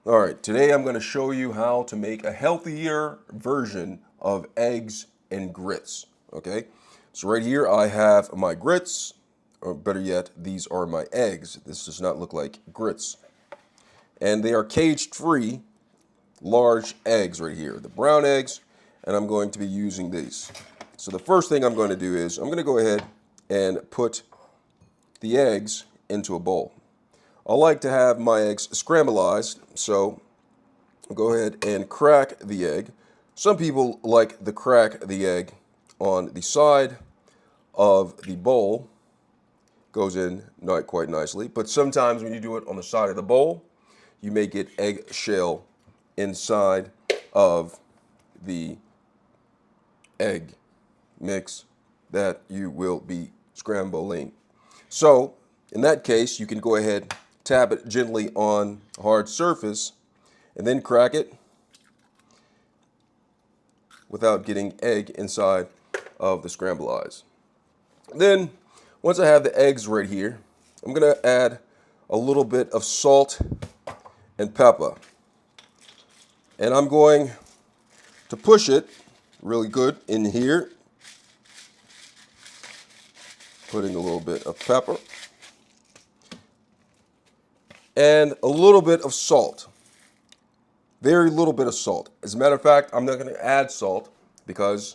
All right, today I'm going to show you how to make a healthier version of eggs and grits. Okay, so right here I have my grits, or better yet, these are my eggs. This does not look like grits. And they are cage-free large eggs right here, the brown eggs, and I'm going to be using these. So the first thing I'm going to do is I'm going to go ahead and put the eggs into a bowl. I like to have my eggs scramblized, so go ahead and crack the egg. Some people like to crack the egg on the side of the bowl. Goes in not quite nicely, but sometimes when you do it on the side of the bowl, you may get eggshell inside of the egg mix that you will be scrambling. So in that case, you can go ahead, tap it gently on a hard surface, and then crack it without getting egg inside of the scrambled eyes. Then, once I have the eggs right here, I'm going to add a little bit of salt and pepper. And I'm going to push it really good in here, putting a little bit of pepper and a little bit of salt. Very little bit of salt. As a matter of fact, I'm not going to add salt because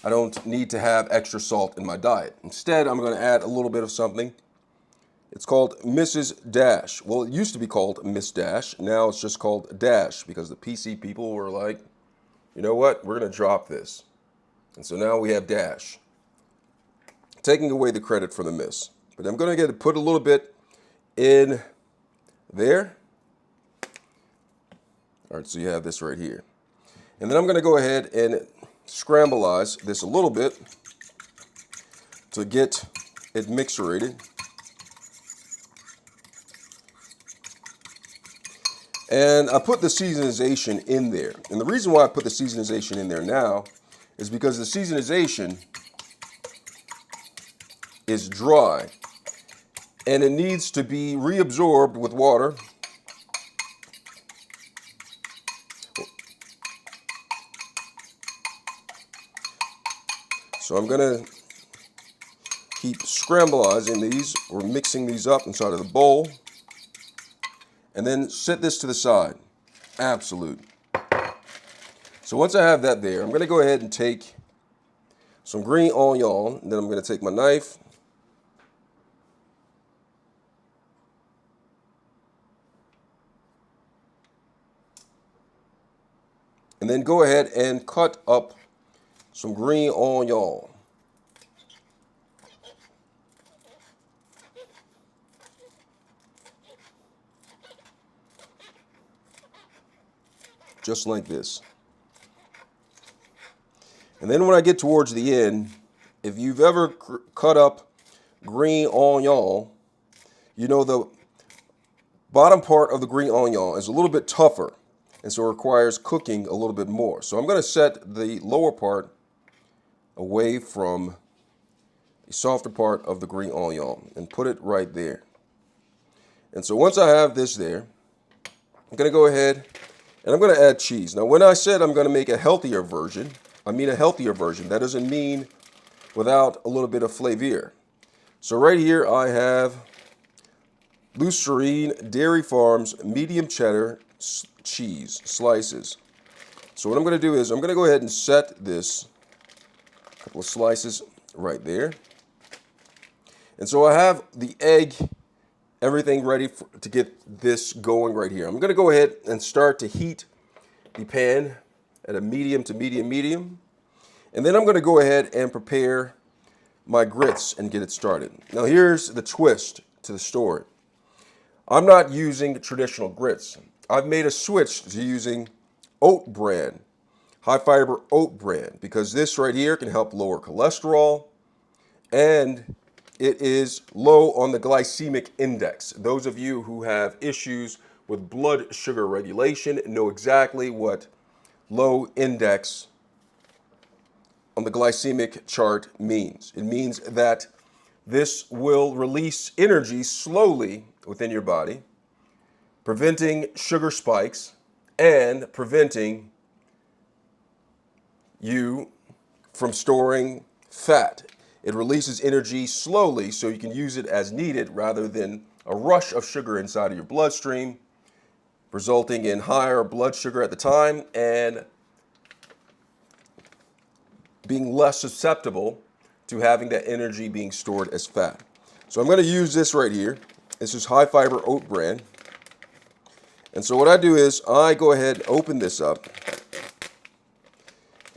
I don't need to have extra salt in my diet. Instead, I'm going to add a little bit of something. It's called Mrs. Dash. Well, it used to be called Miss Dash. Now it's just called Dash because the PC people were like, you know what? We're going to drop this. And so now we have Dash. Taking away the credit for the Miss. But I'm going to get to put a little bit in there. All right, so you have this right here. And then I'm going to go ahead and scramblize this a little bit to get it mixerated. And I put the seasonization in there. And the reason why I put the seasonization in there now is because the seasonization is dry and it needs to be reabsorbed with water. So I'm going to keep scramblizing these or mixing these up inside of the bowl. And then set this to the side. Absolute. So once I have that there, I'm going to go ahead and take some green onion. And then I'm going to take my knife. And then go ahead and cut up some green onion. Just like this. And then when I get towards the end, if you've ever cut up green onion, you know the bottom part of the green onion is a little bit tougher, and so it requires cooking a little bit more. So I'm going to set the lower part away from the softer part of the green onion and put it right there. And so once I have this there, I'm going to go ahead and I'm going to add cheese. Now, when I said I'm going to make a healthier version, I mean a healthier version. That doesn't mean without a little bit of flavor. So right here I have Lucerne Dairy Farms medium cheddar cheese slices. So what I'm going to do is I'm going to go ahead and set this couple of slices right there. And so I have the egg, everything ready to get this going right here. I'm going to go ahead and start to heat the pan at a medium to medium. And then I'm going to go ahead and prepare my grits and get it started. Now here's the twist to the story. I'm not using traditional grits. I've made a switch to using oat bran, high fiber oat bran, because this right here can help lower cholesterol and it is low on the glycemic index. Those of you who have issues with blood sugar regulation know exactly what low index on the glycemic chart means. It means that this will release energy slowly within your body preventing sugar spikes and preventing you from storing fat. It releases energy slowly so you can use it as needed rather than a rush of sugar inside of your bloodstream, resulting in higher blood sugar at the time and being less susceptible to having that energy being stored as fat. So I'm going to use this right here. This is high fiber oat bran. And so what I do is I go ahead and open this up.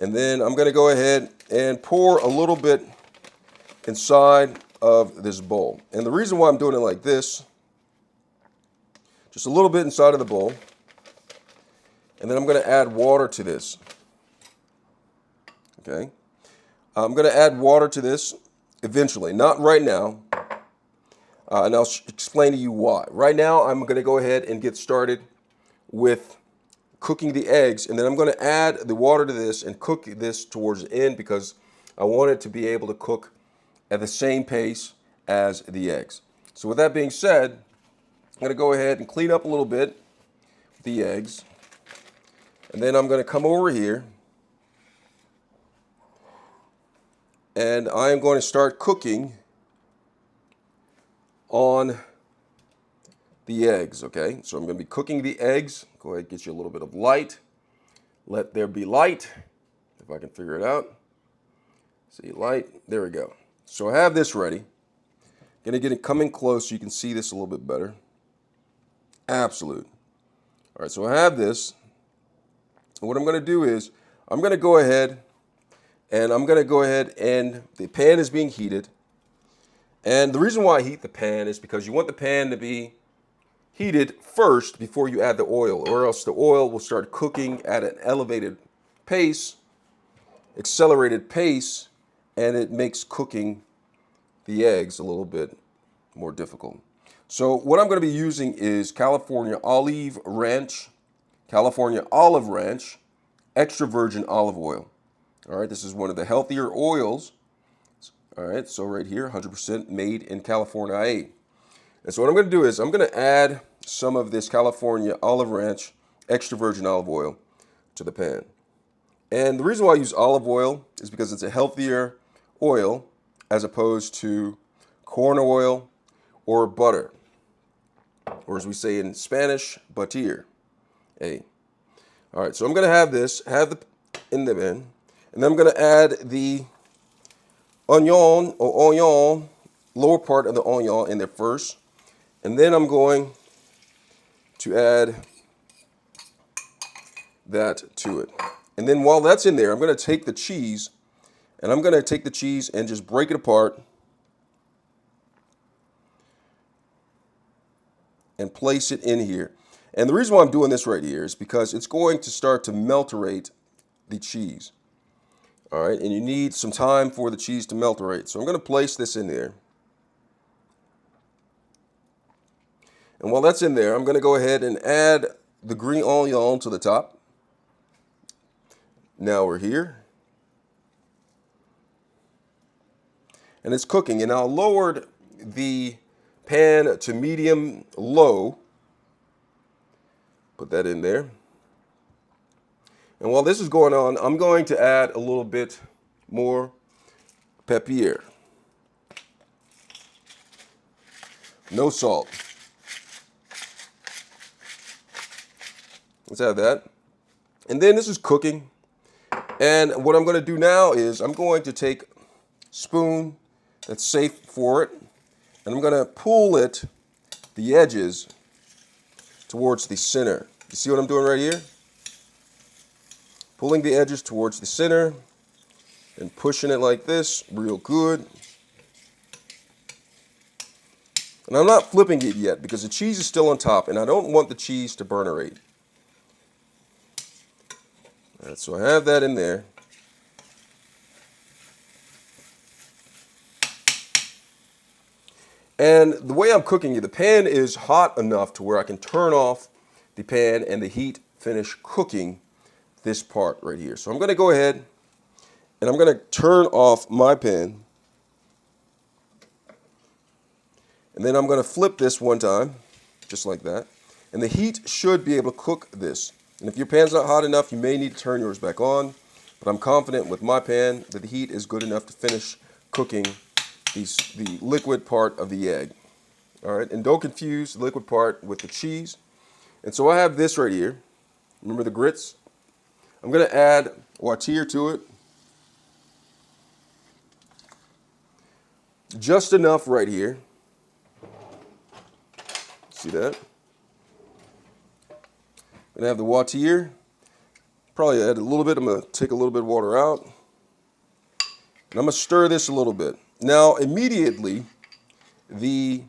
And then I'm going to go ahead and pour a little bit inside of this bowl. And the reason why I'm doing it like this, just a little bit inside of the bowl. And then I'm going to add water to this. Okay. I'm going to add water to this eventually, not right now. And I'll explain to you why. Right now, I'm going to go ahead and get started with cooking the eggs, and then I'm going to add the water to this and cook this towards the end because I want it to be able to cook at the same pace as the eggs. So with that being said, I'm going to go ahead and clean up a little bit the eggs, and then I'm going to come over here and I am going to start cooking on the eggs, okay? So I'm going to be cooking the eggs. Go ahead and get you a little bit of light. Let there be light, if I can figure it out. See, light, there we go. So I have this ready. Gonna get it coming close so you can see this a little bit better. Absolute. All right, so I have this. And what I'm gonna do is, I'm gonna go ahead and the pan is being heated. And the reason why I heat the pan is because you want the pan to be heated first before you add the oil, or else the oil will start cooking at an elevated pace, accelerated pace, and it makes cooking the eggs a little bit more difficult. So what I'm going to be using is California Olive Ranch extra virgin olive oil. All right, this is one of the healthier oils. All right, so right here, 100% made in California. And so what I'm going to do is I'm going to add some of this California Olive Ranch extra virgin olive oil to the pan. And the reason why I use olive oil is because it's a healthier oil as opposed to corn oil or butter, or as we say in Spanish, batir. Hey. All right, so I'm going to have the in the pan, and then I'm going to add the onion, lower part of the onion in there first. And then I'm going to add that to it. And then while that's in there, I'm going to take the cheese, and I'm going to take the cheese and just break it apart and place it in here. And the reason why I'm doing this right here is because it's going to start to melterate the cheese. All right, and you need some time for the cheese to melterate. So I'm going to place this in there. And while that's in there, I'm going to go ahead and add the green onion to the top. Now we're here. And it's cooking. And I lowered the pan to medium low. Put that in there. And while this is going on, I'm going to add a little bit more pepper. No salt. Let's add that. And then this is cooking. And what I'm going to do now is I'm going to take a spoon that's safe for it, and I'm going to pull it, the edges, towards the center. You see what I'm doing right here? Pulling the edges towards the center and pushing it like this, real good. And I'm not flipping it yet because the cheese is still on top, and I don't want the cheese to burnerate. All right, so I have that in there. And the way I'm cooking it, the pan is hot enough to where I can turn off the pan and the heat finish cooking this part right here. So I'm going to go ahead and I'm going to turn off my pan. And then I'm going to flip this one time, just like that. And the heat should be able to cook this. And if your pan's not hot enough, you may need to turn yours back on. But I'm confident with my pan that the heat is good enough to finish cooking the liquid part of the egg. All right, and don't confuse the liquid part with the cheese. And so I have this right here. Remember the grits? I'm going to add wattier to it. Just enough right here. See that? I'm going to have the wattier. Probably add a little bit. I'm going to take a little bit of water out. And I'm going to stir this a little bit. Now, immediately, the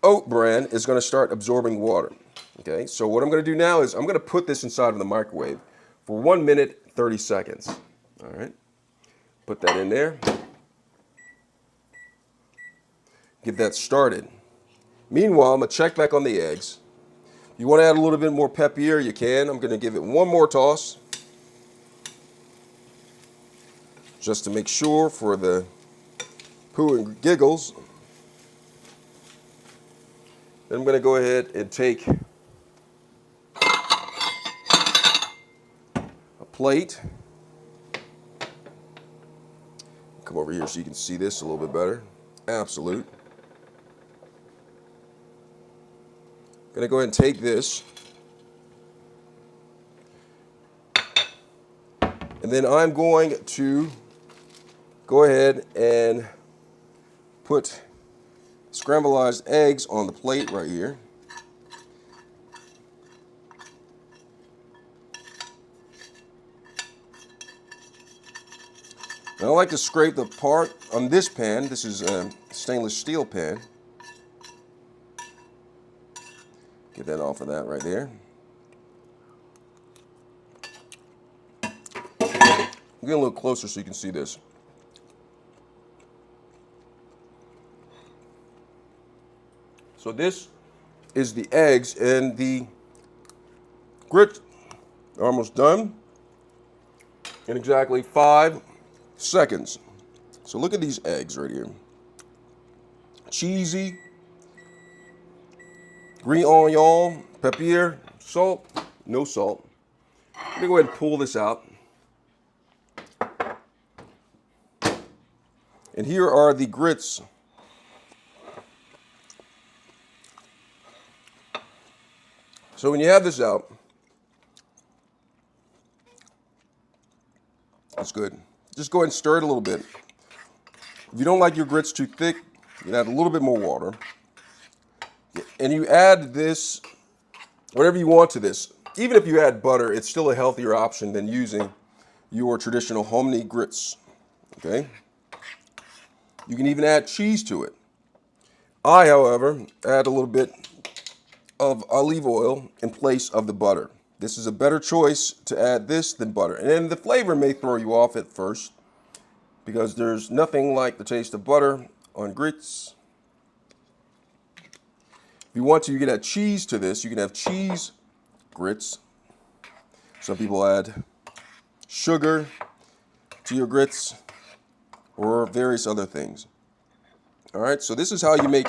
oat bran is going to start absorbing water. Okay, so what I'm going to do now is I'm going to put this inside of the microwave for 1 minute, 30 seconds. All right, put that in there. Get that started. Meanwhile, I'm going to check back on the eggs. If you want to add a little bit more pepper, you can. I'm going to give it one more toss, just to make sure for the poo and giggles. Then I'm going to go ahead and take a plate. Come over here so you can see this a little bit better. Absolute. I'm going to go ahead and take this. And then I'm going to go ahead and put scrambled eggs on the plate right here. And I like to scrape the part on this pan. This is a stainless steel pan. Get that off of that right there. Get a little closer so you can see this. So this is the eggs, and the grits are almost done in exactly 5 seconds. So look at these eggs right here. Cheesy, green onion, pepper, salt, no salt. Let me go ahead and pull this out. And here are the grits. So when you have this out, it's good. Just go ahead and stir it a little bit. If you don't like your grits too thick, you can add a little bit more water. And you add this, whatever you want to this. Even if you add butter, it's still a healthier option than using your traditional homemade grits. Okay? You can even add cheese to it. I, however, add a little bit of olive oil in place of the butter. This is a better choice to add this than butter. And then the flavor may throw you off at first because there's nothing like the taste of butter on grits. If you want to, you can add cheese to this. You can have cheese grits. Some people add sugar to your grits or various other things. All right, so this is how you make